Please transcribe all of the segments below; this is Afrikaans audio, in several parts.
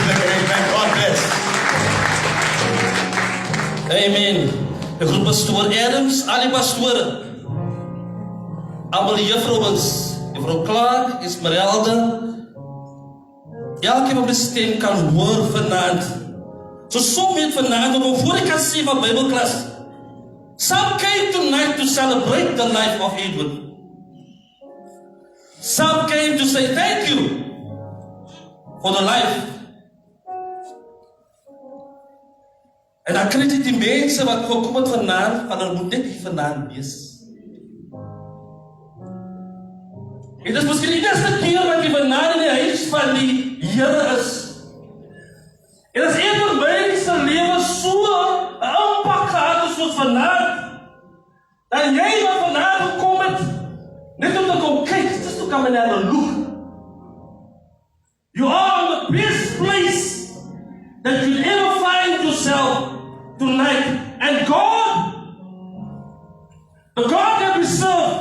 Amen. God bless. Amen. De groep pastoor Adams, al die pastoren. Allemaal die juffrouwens. Juffrouw Clark, Esmeralda. Elke op de stem kan horen vanavond. So some vanavond, before ik kan zien van Bijbelklas. Some came tonight to celebrate the life of Edwin. Some came to say thank you for the life. En dan krijg je die mensen wat gekomen vandaan, van er moet net hier vandaan wees. Het is misschien de eerste keer wat je vandaan in de huis van die Here is. En als een van mij in zijn leven zo'n impact gehad is zoals vandaan, dan jij wat vandaan gekomen bent, net om te komen kijken, just to come and have a look. You are in the best place that you'll ever find yourself tonight. And God, the God that we serve,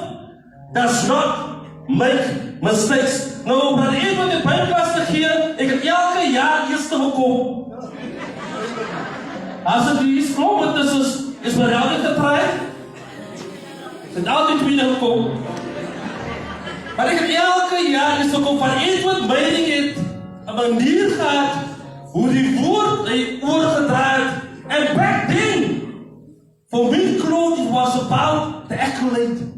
does not make mistakes. Nou, maar even in Bijbelklas te geven, ik heb elke jaar eerste gekomen. Als het die is klopt, is maar altijd getraaid. Ze zijn altijd binnengekomen. Maar ik heb elke jaar eerste gekomen van Edwin mening heeft een manier gehad hoe die woord heeft overgedraaid. En back then, for me, Claude, it was about the accolade.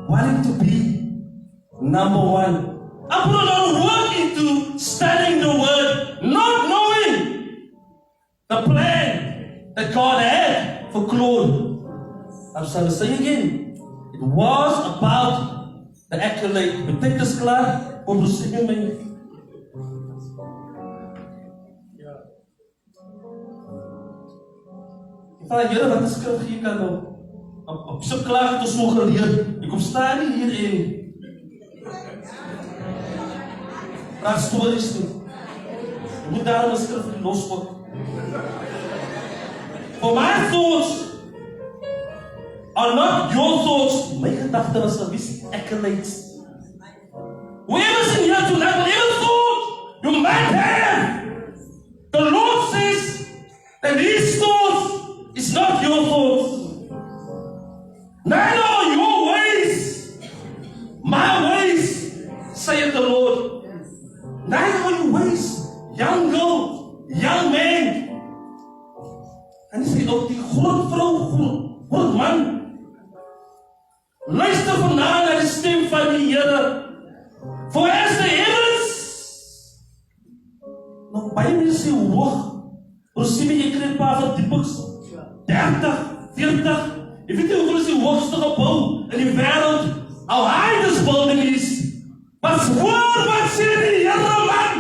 Wanting to be number one. I put a lot of work into studying the word, not knowing the plan that God had for Claude. I'm trying to say again, it was about the accolade. Betekent het klaar? Om te zeggen mee. Ik vraag jullie wat de skrif hier kan doen. Op zo'n klaar tot zo geleerd. Ik kom staan hierin. Praat stories toe. Je moet daarom een skrif lospakken. For my thoughts are not your thoughts. Mijn gedachten was een vies accolades. Whoever's in here tonight, whatever thought you might have, the Lord says that these thoughts is not your thoughts. Neither are your ways my ways, saith the Lord. Neither are your ways, young girl, young man. En hij zegt ook die groot vrouw, groot man. Luister vandaan naar de stem van die Here. For as the heavens. Nou, baie mense sê hoog. Ons sê jy kry 'n paar verdiepings. 30, 40. Jy weet nie hoeveel is die hoogste gebou in die wêreld. How high this building is. But hoor wat sê die Here man.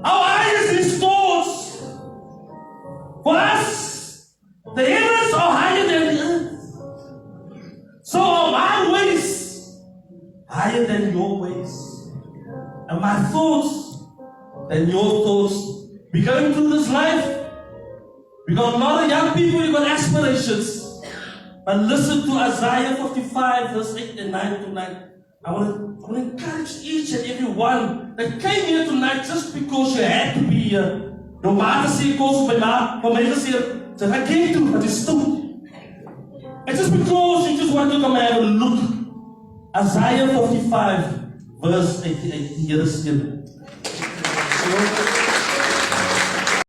How high is these doors? For us, the heavens are higher than the earth. So are my ways higher than your ways. And my thoughts than your thoughts. We're going through this life. We got a lot of young people, you got aspirations. But listen to Isaiah 55, verse 8 and 9 tonight. I want to encourage each and every one that came here tonight just because you had to be here. No matter se koos by my gesê, sy het gekry toe, het is stout. And just because you just want to come and have a look. Isaiah 55, verse 88, hier is dit. So,